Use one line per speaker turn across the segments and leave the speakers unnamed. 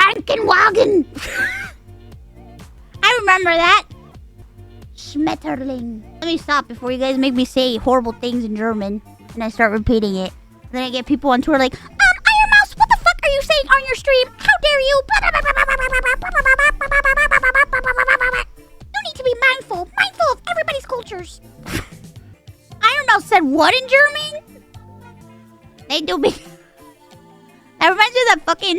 Krankenwagen. I remember that. Schmetterling. Let me stop before you guys make me say horrible things in German and I start repeating it. Then I get people on Twitter like, Ironmouse, what the fuck are you saying on your stream? How dare you? You need to be mindful of everybody's cultures. Ironmouse said what in German? They do be. That reminds me of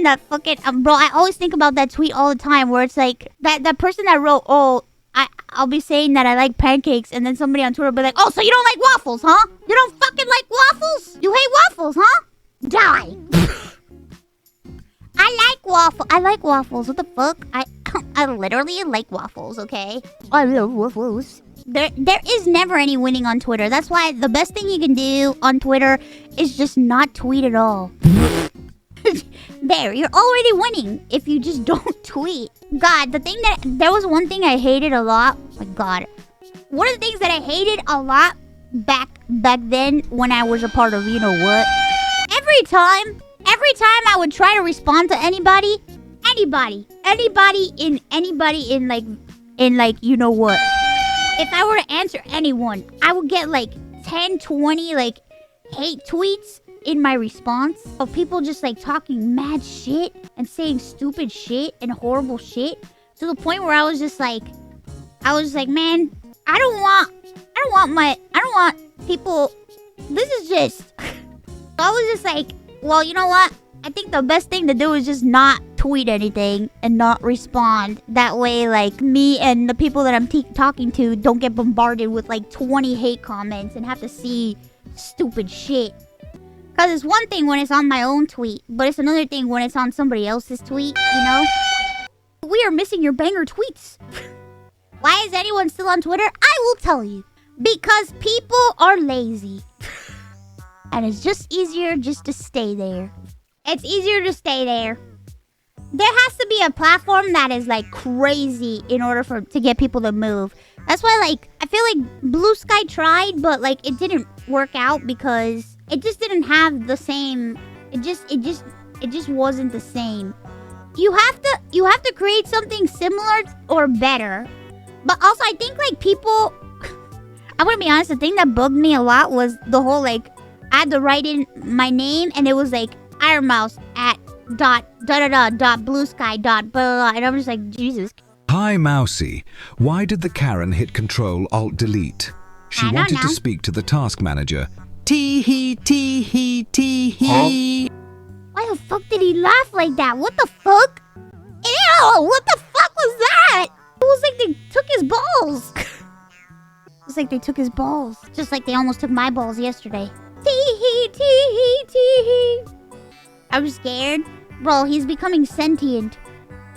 that fucking bro. I always think about that tweet all the time where it's like that person that wrote, oh, I'll be saying that I like pancakes, and then somebody on Twitter will be like, oh, so you don't like waffles, huh? You don't fucking like waffles? You hate waffles, huh? Die. I like waffles. What the fuck? I literally like waffles, okay? I love waffles. There is never any winning on Twitter. That's why the best thing you can do on Twitter is just not tweet at all. There, you're already winning if you just don't tweet. God, there was one thing I hated a lot. Oh my God. One of the things that I hated a lot back then when I was a part of you know what. Every time I would try to respond to anybody in like you know what. If I were to answer anyone, I would get like 10, 20 like hate tweets in my response of people just like talking mad shit and saying stupid shit and horrible shit to the point where I was just like, man, I don't want people. This is just. I was just like, well, you know what? I think the best thing to do is just not tweet anything and not respond. That way, like, me and the people that I'm talking to don't get bombarded with like 20 hate comments and have to see stupid shit. Because it's one thing when it's on my own tweet, but it's another thing when it's on somebody else's tweet, you know? We are missing your banger tweets. Why is anyone still on Twitter? I will tell you. Because people are lazy. And it's just easier just to stay there. It's easier to stay there. There has to be a platform that is like crazy in order to get people to move. That's why like I feel like Blue Sky tried, but like it didn't work out because it just didn't have the same. It just wasn't the same. You have to create something similar or better. But also I think like people I'm gonna be honest, the thing that bugged me a lot was the whole like I had to write in my name and it was like Ironmouse at .bluesky blah blah, and I'm just like, Jesus.
Hi Mousy, why did the Karen hit Control-Alt-Delete? She wanted to speak to the task manager. Tee-hee, tee-hee, tee-hee.
Why the fuck did he laugh like that? What the fuck? Ew, what the fuck was that? It was like they took his balls. It's like they took his balls. Just like they almost took my balls yesterday. Tee-hee, tee-hee, tee-hee. I'm scared. Bro, he's becoming sentient.